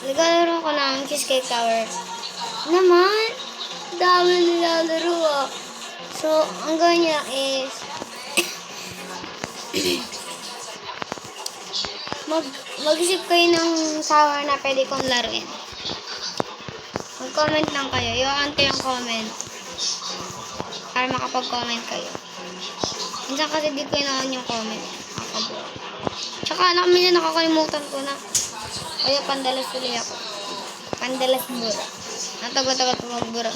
Naglalaro ko ng Cheesecake Tower. Naman, dami nilalaro ah. So, ang gawin niya is, mag-isip kayo ng tower na pwede kong laruin. Mag-comment lang kayo. Iwakan yung comment. Para makapag-comment kayo. Minsan kasi di ko inaan yung comment. Nakakabuo. Tsaka minsan nakakalimutan ko na. Kaya pandalas tuloy ako. Pandalas bura. Natagot-tagot magbura.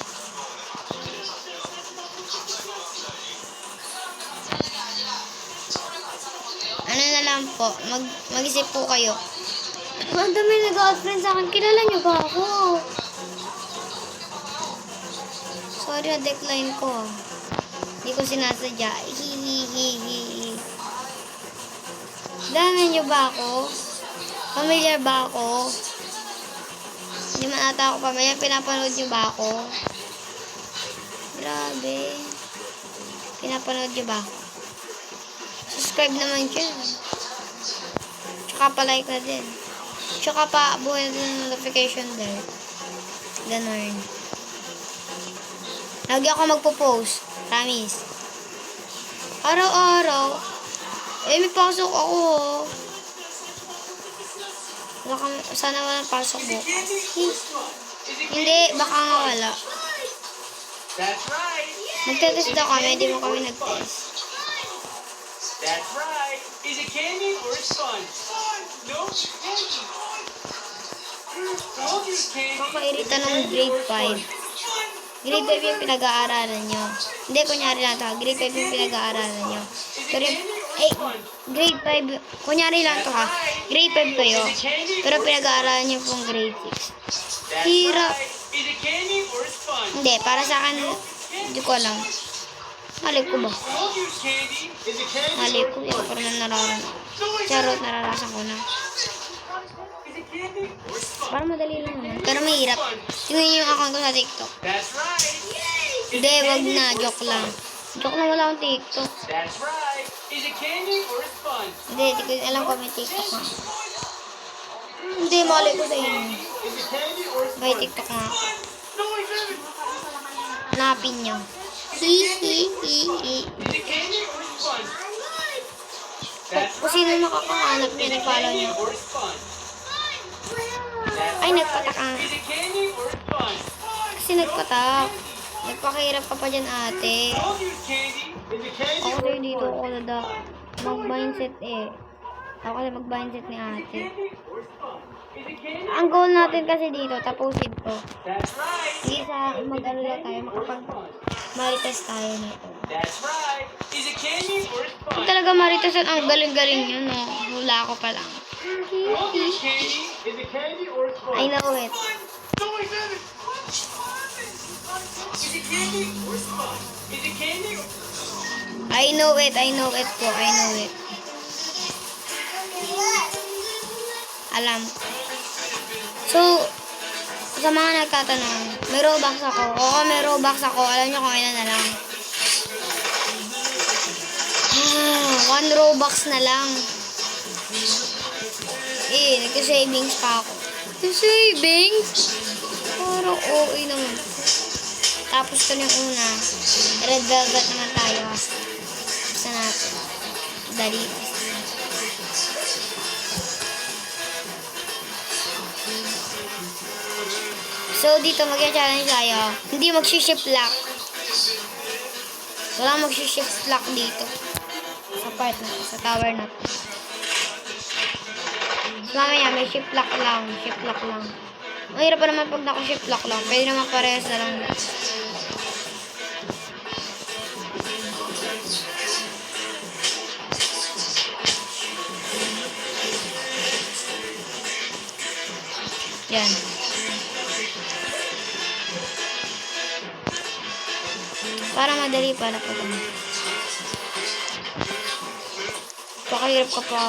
Ano na lang po. Mag-isip po kayo. Ang dami nag-out-friend sa akin. Kilala niyo ba ako? Sorry, na-decline ko. Hindi ko sinasadya. Hihihihi. Dami niyo ba ako? Familiar ba ako? Hindi man ata ako familiar. Pinapanood niyo ba ako? Grabe. Pinapanood niyo ba ako? Subscribe naman dyan. Tsaka pa-like na din. Tsaka pa buhay na notification din. Ganon. Lagi ako magpo-post. Promise. Araw-araw. May pasok ako. Sana walang pasok bukas. Hindi, baka nga wala. Magte-test daw kami, di mo kami nag-test. That's right. Is it candy or sponge? Sponge. No, candy. Told you it's candy. Kakairita ng grade 5. Grade 5 yung pinag-aaralan nyo. Hindi, kunyari lang ito. Grade 5 yung pinag-aaralan nyo. Pero, grade 5, kunyari lang ito ha. Grade 5 kayo. Pero pinag-aaralan nyo pong grade 6. Hirap. Is it candy or sponge? Hindi, para sa akin, hindi ko alam. Mali ko ba? Told you it's candy. Is it candy? Mali ko. Hindi ko pa rin nararasan. Charot, nararasan ko na. Is it candy or sponge? Parang madali lang naman. Pero mahirap. Tingnan nyo yung account ko sa TikTok. That's right. Hindi, wag na. Joke lang. Joke lang, wala akong TikTok. That's right. Is it candy or sponge? Hindi, di ko alam kung may TikTok nga. Hindi, mali ko sa inyo. Is it candy or May sponge? TikTok nga. No, it isn't. Hanapin nyo. Hihihihi. Is it candy or sponge? Kung sino makakahanap nyo, nag-follow nyo. Or sponge? Ay, nagpatak ang. Is it candy or sponge? Kasi nagpatak. Nagpakahirap ka pa dyan, ate. Told you it's candy. Is it candy Ako or sa'yo dito ako nada. Mag-mindset eh. Ako kasi mag-mindset ni ate. or sponge? Is it candy? Ang goal natin kasi dito, tapusin to. That's right. Hindi sa mag-ano lang tayo, makapag-marites tayo nito. That's right. Is it candy or Kung sponge? talaga maritesan, ang galing-galing yun, no? Hula ko pa lang. Told you it's candy. Is it candy or sponge? I know it. No, it isn't. Is it candy or sponge? Is it candy or I know it. I know it po. I know it. Alam ko. So, sa mga nagtatanong, may Robux ako. Oo, may Robux ako. Alam nyo kung ilan na lang. 1 Robux na lang. Nagka-savings pa ako. Savings? Parang OA naman. Tapos ito yung una. Red velvet naman tayo. Basta natin. Dali. So, dito mag-challenge tayo. Hindi mag-shift lock. Wala mag-shift lock dito. Sa part na to. Sa tower na to. Mamaya, may shift lock lang. Shift lock lang. Mahirap pa naman pag naka-shift lock lang. Pwede naman parehas na lang. Yan. Para madali pala pag ano. Pakahirap ka pa.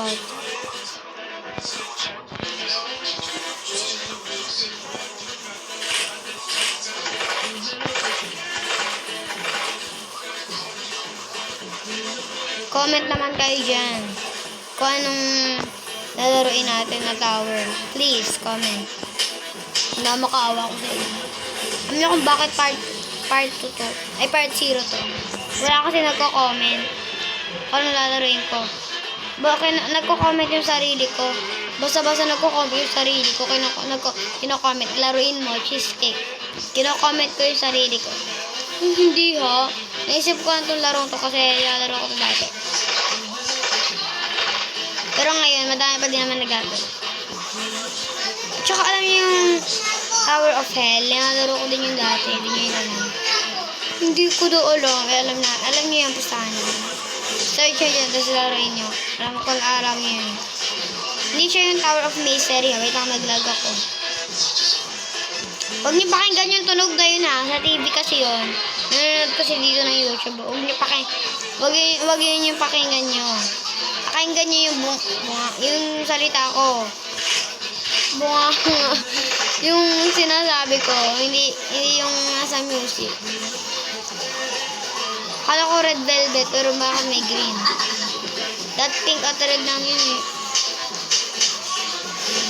Comment naman kayo dyan. Kung anong lalaroin natin na tower? Please, comment. Na makaawa ko sa inyo. Alam niyo kung bakit part 2 to? Ay, part 0 to. Wala kasi nagko-comment. Ano lalaroin ko? Bakit nagko-comment yung sarili ko? Basta-basta nagko-comment yung sarili ko. Kino-comment, laruin mo, cheesecake. Kino-comment ko yung sarili ko. Hindi ha. Naisip ko lang itong larong to kasi nalaro ko ito dati. Pero ngayon, madami pa din naman nagagawin. Tsaka alam niyo yung Tower of Hell, nalaro ko din yung dati. Hindi niyo yung alam. Hindi ko doon alam. Alam niyo yung pustahan niyo. Search nyo dyan, tapos laruin nyo. Alam niyo yun. Hindi siya yung Tower of Misery. Wait lang, naglag ako. Huwag niyo pakinggan yung tunog na yun ha. Sa TV kasi yun. Nanonood kasi dito ng YouTube. Huwag niyo Huwag yun yung pakinggan nyo. Pakinggan nyo yung yung salita ko. Bunga. Yung sinasabi ko. Hindi yung nasa music. Kala ko red velvet, pero bakit may green? That pink at red lang yun eh.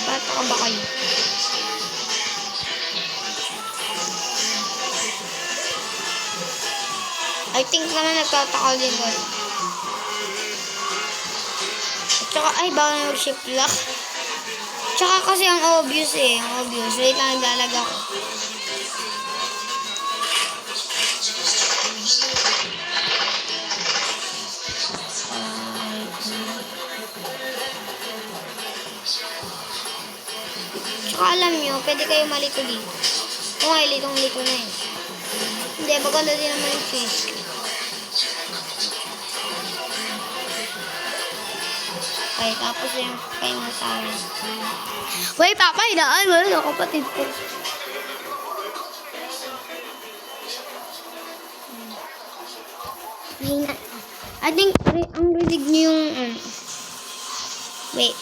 Bata ka ba kayo? I think naman nagtatakal din ko. At saka, ay, baka na mag-shift lock. Tsaka kasi ang obvious eh. Ang obvious. Wait lang, naglalag ako. Tsaka alam nyo, pwede kayo malito dito. Kung ay, litong-lito na eh. Hindi, maganda din naman yung fish. Okay, tapos yung kayo mo sa akin. Wait, papay daan. Wala na kapatid ko. I think, ang rinig niyo yung, wait.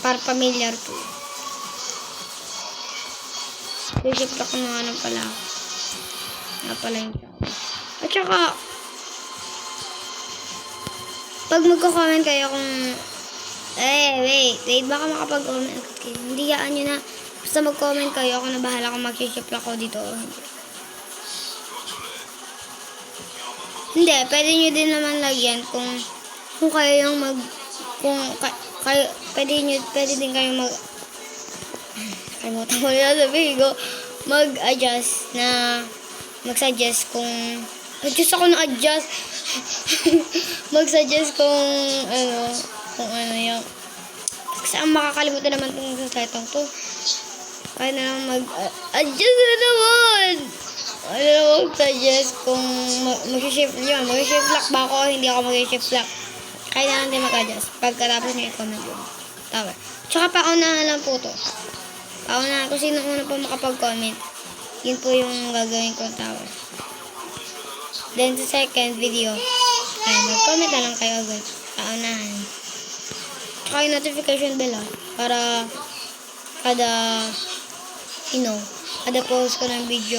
Para familiar to. Isip ako ng ano pala. Pala yung tao. At saka, pag magko-comment kayo kung, wait, baka makapag-comment kayo. Hindi yaan nyo na, basta mag-comment kayo, ako na bahala kung mag-ship ako dito. Hindi, pwede nyo din naman lagyan kung kayo yung pwede din kayo kalimutan ko na sabihin ko, mag-adjust na, mag-suggest kung, mag-suggest kung ano yung, kasi ang makakalimutan naman itong salitang to, kaya na lang mag-adjust na naman, mag-suggest kung mag-shift lock ba ako, hindi ako mag-shift lock, kaya na lang din mag-adjust, pagkatapos nyo i-comment yun, tawa. Tsaka paunahan lang po to. Paunahan kung sino una po makapag-comment. Yun po yung gagawin ko tower. Then sa second video, ay mag-comment na lang kayo agad. Paunahan. Tsaka yung notification bell para kada post ko ng video,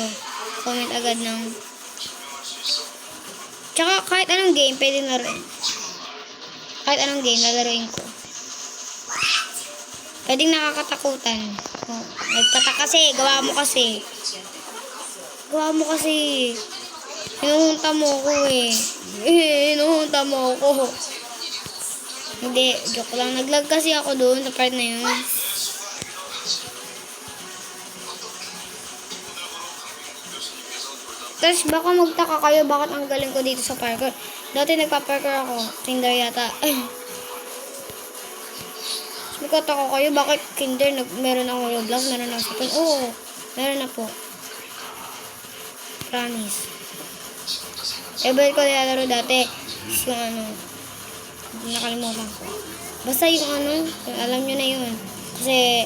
comment agad ng tsaka kahit anong game, pwede na rin. Kahit anong game, lalaroin ko. Pwedeng nakakatakutan. Nagtata kasi, gawa mo kasi. Hinuhunta mo ko eh. Hinuhunta mo ko. Hindi, joke lang. Naglag kasi ako doon sa part na yun. Tapos baka magtaka kayo bakit ang galing ko dito sa parkour. Dati nagpa-parkour ako. Kinder yata. Magkataka kayo, bakit kinder meron ako Roblox, meron ako Sapon? Oo, meron na po. Promise. Ever ko nilalaro dati, yung nakalimutan ko. Basta yung alam nyo na yun. Kasi,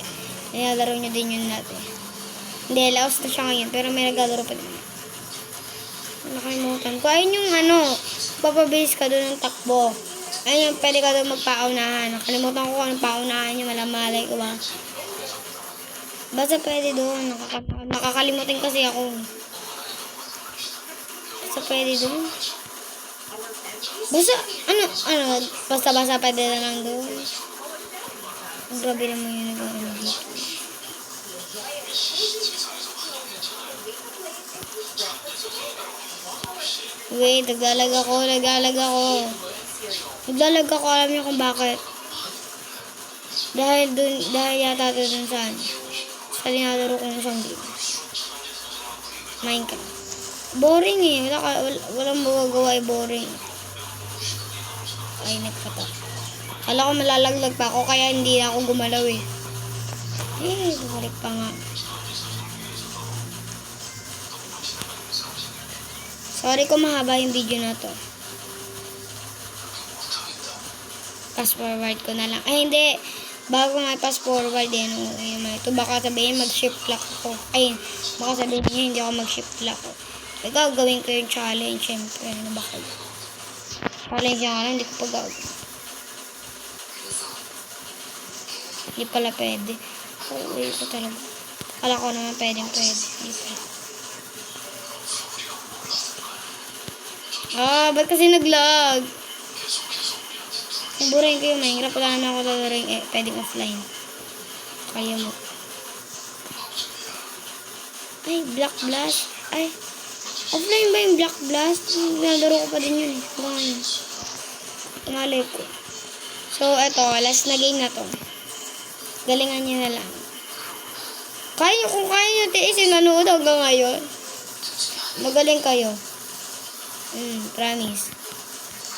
nilalaro nyo din yun dati. Hindi, laos na siya ngayon, pero may naglalaro pa din. Nakalimutan ko. Ayun yung papabase ka doon ng takbo. Ayun yung pwede ka doon magpaunahan. Nakalimutan ko kung anong paunahan yung malamalay ko ba. Basta pwede doon. Nakakalimutin kasi ako. Basta pwede doon. Basta, basta pwede na lang doon. Grabe naman yun nag-ano dito. Wait, naglalag ako. Naglalag ako, alam niyo kung bakit. Dahil yata dun saan. Sa linalaro kong isang game. Minecraft. Boring eh. Walang magagawa eh, boring. Ay, nagkata. Kala ko malalaglag pa ako, kaya hindi na ako gumalaw eh. Bumalik pa nga. Sorry kung mahaba yung video na to. Fast forward ko na lang. Ay, hindi. Bago nga fast forward yan. Ito baka sabihin mag-shift lock ako. Ay, baka sabihin niya hindi ako mag-shift lock ako. Ikaw, gawin ko yung challenge. Siyempre, ano ba kayo? Challenge nga lang, hindi ko pa gawin. Hindi pala pwede. Uy ko talaga. Kala ko naman pwede. Hindi pwede. Ba't kasi nag-lag? Kung burahin ko yung Minecraft, wala naman ako lalaring pwedeng offline. Kaya mo. Ay, Black Blast. Ay, offline ba yung Black Blast? Nalaro ko pa din yun. Tumalay ko. So, eto, last na game na to. Galingan nyo na lang. Kung kaya nyo tiisin, nanood hanggang ngayon. Magaling kayo. Promise.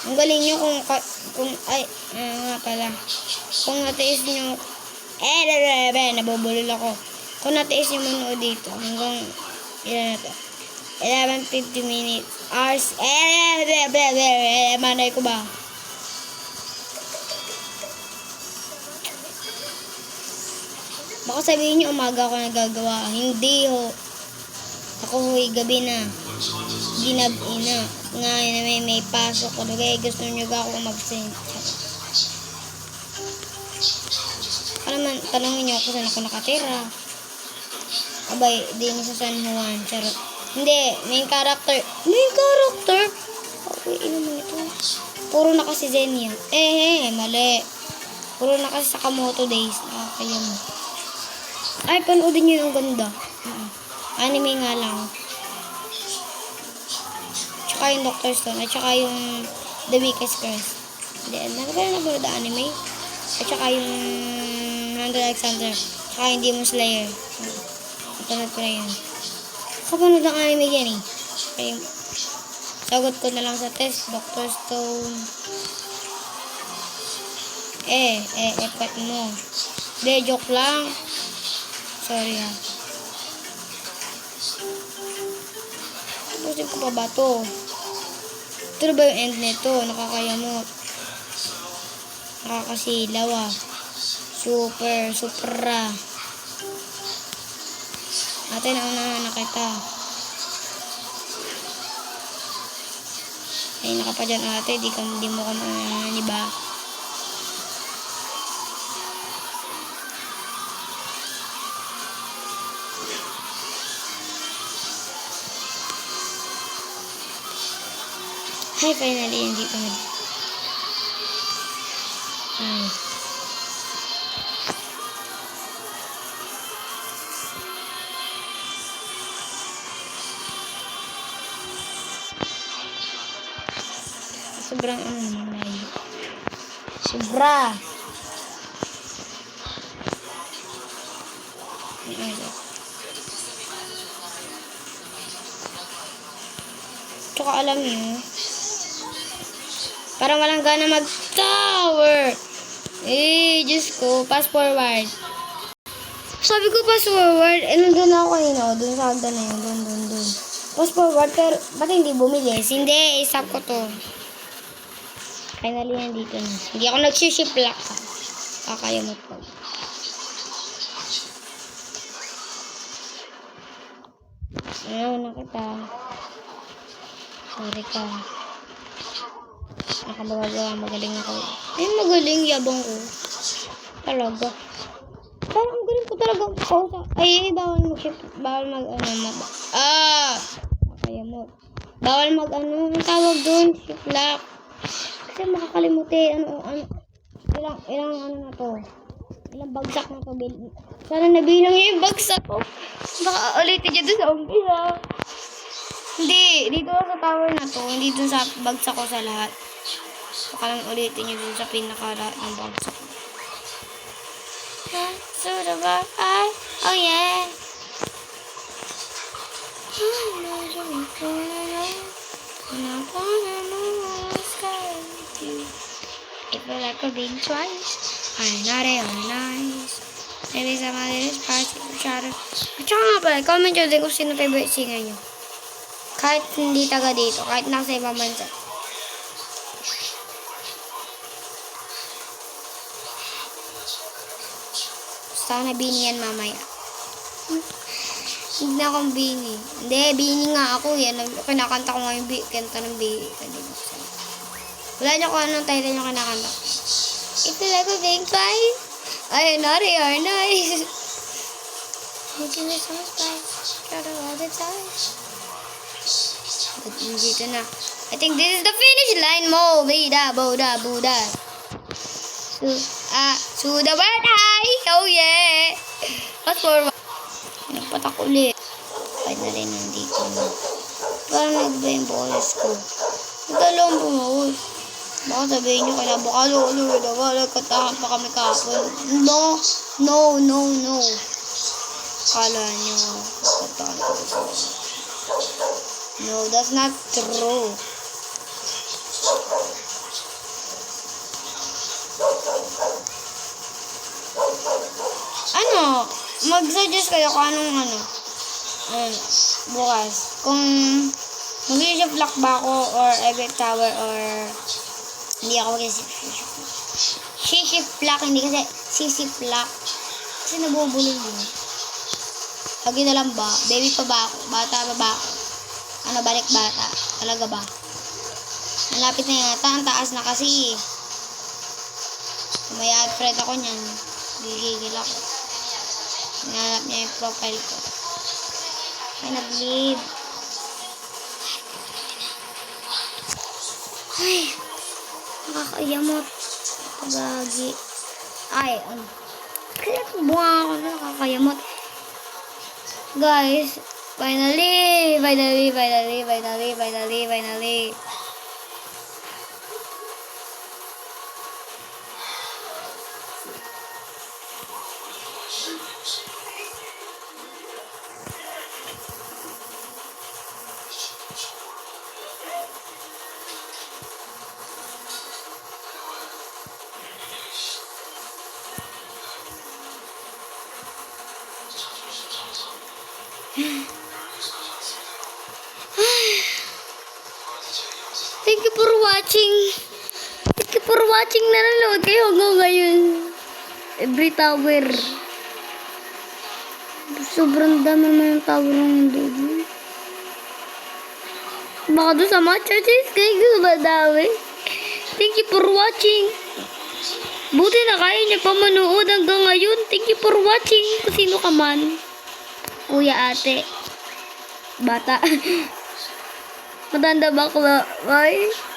Ang galing nyo kung nga pala. Kung natiis nyo, nabubulol ako. Kung natiis nyo manood dito, hanggang, ilan na to? 11:50 minutes, hours, manay ko ba? Baka sabihin nyo, umaga ako nagagawa. Hindi ho. Ako ho'y gabi na. Ginabi na. Ngayon may pasok ko. Kaya gusto nyo ba ako mag-send? Naman, tanongin nyo kung saan ako nakatira. Abay, din sa San Juan. Charot. Hindi, main character. Okay, ino mo ito. Puro na kasi Zenia. Mali. Puro na kasi Sakamoto Days. Nakakaya mo. Ay, panoodin nyo yung ganda. Anime nga lang. Tsaka yung Dr. Stone. At tsaka yung The Weakest Curse. Hindi, nagpanood na anime. At tsaka yung Hunter Alexander. Tsaka yung Demon Slayer. Napanood ko na yun. Kapanood ang anime yan eh. Okay. Sagot ko na lang sa test. Dr. Stone. Epat mo. De, joke lang. Sorry ha. Tapusin ko pa ba to? Ito na ba yung end nito? Nakakayamot. Nakakasilaw ah. Supra. Ate, naunahan na kita. Ay, naka pa dyan ate. Di mo ka maunahan, diba? Hi, finally, hindi pa nag... Ay. Sobrang ano naman layo. Sobra! Tsaka alam nyo, parang walang gana mag-tower. Diyos ko, fast forward. Sabi ko fast forward, nandun ako kanina, dun sa hagdan na yun, dun. Fast forward, pero ba't hindi bumilis? Hindi, isap ko to. Finally, nandito na. Hindi ako nagsiship lock. Kakayamot ko. Ayaw na kita. Sorry ka. Nakabagawa, magaling ako. Ay, magaling, yabang ko. Talaga. Parang ang galing ko talaga. Ay, bawal mag-ship. Bawal nakakayamot. Bawal ang tawag doon, ship lock. Kasi makakalimutin, ilang ano na to. Ilang bagsak na to, Bill? Sana nabilang niya yung bagsak ko. Baka ulitin niya doon sa umpisa. Hindi, dito sa tower na to, hindi doon sa bagsak ko sa lahat. Baka lang ulitin niya doon sa pinaka-lahat ng bagsak ko. So the bar, oh yeah. I feel like we're being twice. I'm not really nice. Maybe some other is party to shadow. At saka nga pala, comment nyo din kung sino favorite singer nyo. Kahit hindi taga dito, kahit nasa ibang bansa. Sana bini yan mamaya. Hindi na akong bini. Hindi, bini nga ako yan. Kinakanta ko nga yung kanta ng bini. Wala niyo kung anong title yung kinakanta. Ito lang ko big five. Ay, naughty or nice. Making me so spice. Got all the time. But dito na. I think this is the finish line mo. Bida, boda, buda. To the bird high. Oh yeah. Fast forward. Nagpatak ulit. Finally, nandito na. Parang nagba yung boses ko. Nagdalawang bumuhos. Baka sabihin nyo kaya baka nagkatahan pa kami kahapon. No. Kala nyo nagkatahan pa kami. No, that's not true. Ano? Mag-suggest kayo kung anong bukas. Kung mag-shift lock ba ako or Epic Tower or hindi ako mag-shift lock, hindi kasi sisip lock. Kasi nabubulol yun. Lagi na lang ba? Baby pa ba ako? Bata pa ba ako? Ano, balik bata? Talaga ba? Malapit na yata. Ang taas na kasi. May ad friend ako niyan. Gigigil ako. Hinanap niya yung profile ko. Ay, nag-leave. Ay, nakakayamot. Pagagi. Ay, kaya bunga ako na nakakayamot. Guys, finally. Thank you for watching. Nanonood kayo hanggang ngayon. Every tower. Sobrang dami naman yung tower ng doon. Baka doon sa mga churches kayo madami. Thank you for watching. Buti na kaya niya pa manood hanggang ngayon. Thank you for watching. Kung sino ka man. Kuya, ate. Bata. Matanda bakla. Bye.